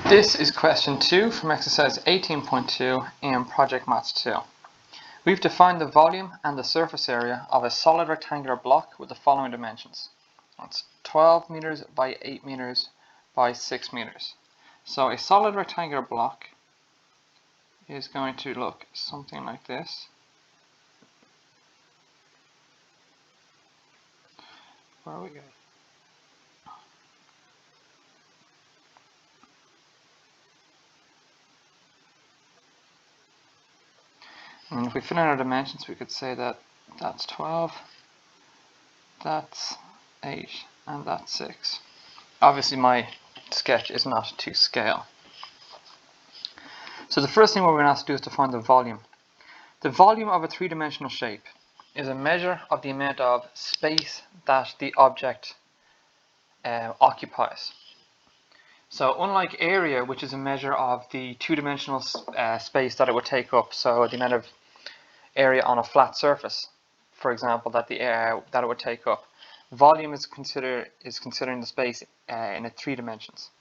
This is question 2 from exercise 18.2 in Project Maths 2. We've defined the volume and the surface area of a solid rectangular block with the following dimensions. That's 12 meters by 8 meters by 6 meters. So a solid rectangular block is going to look something like this. Where are we going? And if we fill in our dimensions, we could say that that's 12, that's 8, and that's 6. Obviously my sketch is not to scale. So the first thing we're going to have to do is to find the volume. The volume of a three-dimensional shape is a measure of the amount of space that the object occupies. So unlike area, which is a measure of the two-dimensional space that it would take up, so the amount of area on a flat surface, for example, that it would take up, volume is considering the space in its 3 dimensions.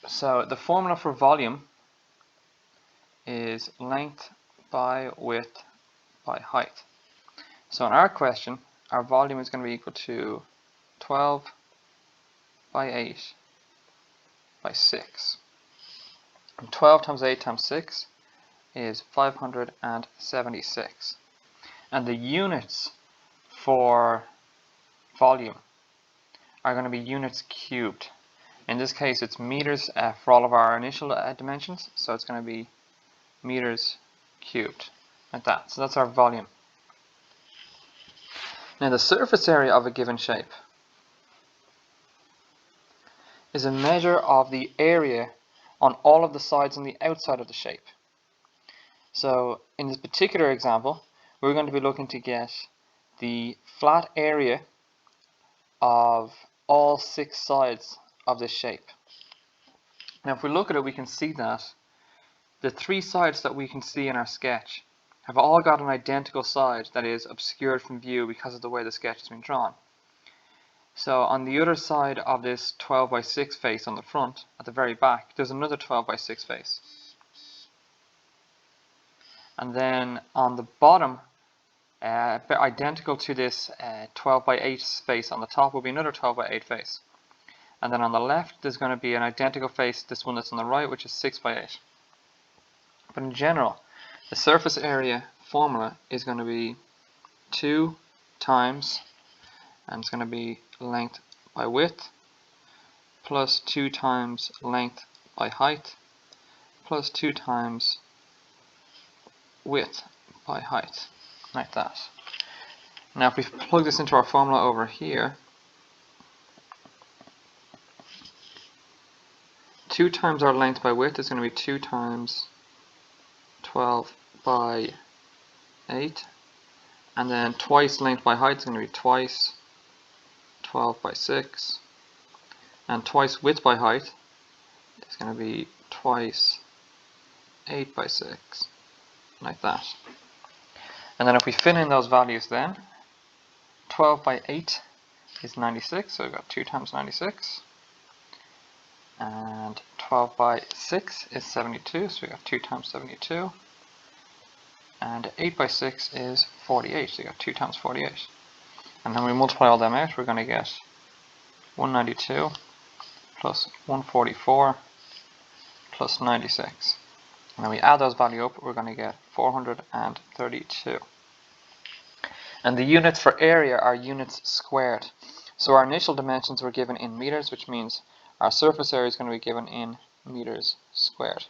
So the formula for volume is length by width by height. So in our question, our volume is going to be equal to 12 by 8 by 6. And 12 times 8 times 6 is 576. And the units for volume are going to be units cubed. In this case, it's meters for all of our initial dimensions, so it's going to be meters cubed, like that. So that's our volume. Now the surface area of a given shape is a measure of the area on all of the sides on the outside of the shape. So in this particular example, we're going to be looking to get the flat area of all 6 sides of this shape. Now if we look at it, we can see that the 3 sides that we can see in our sketch have all got an identical side that is obscured from view because of the way the sketch has been drawn. So on the other side of this 12 by 6 face on the front, at the very back, there's another 12 by 6 face. And then on the bottom, identical to this 12 by 8 space on the top, will be another 12 by 8 face. And then on the left, there's going to be an identical face, this one that's on the right, which is 6 by 8. But in general, the surface area formula is going to be 2 times, and it's going to be length by width, plus 2 times length by height, plus 2 times width by height, like that. Now if we plug this into our formula over here, 2 times our length by width is going to be 2 times 12 by 8, and then twice length by height is going to be twice 12 by 6, and twice width by height is going to be twice 8 by 6, like that. And then if we fill in those values, then 12 by 8 is 96, so we've got 2 times 96, and 12 by 6 is 72, so we've got 2 times 72, and 8 by 6 is 48, so we've got 2 times 48. And then we multiply all them out, we're going to get 192 plus 144 plus 96. And then we add those values up, we're going to get 432. And the units for area are units squared. So our initial dimensions were given in meters, which means our surface area is going to be given in meters squared.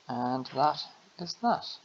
And that is that.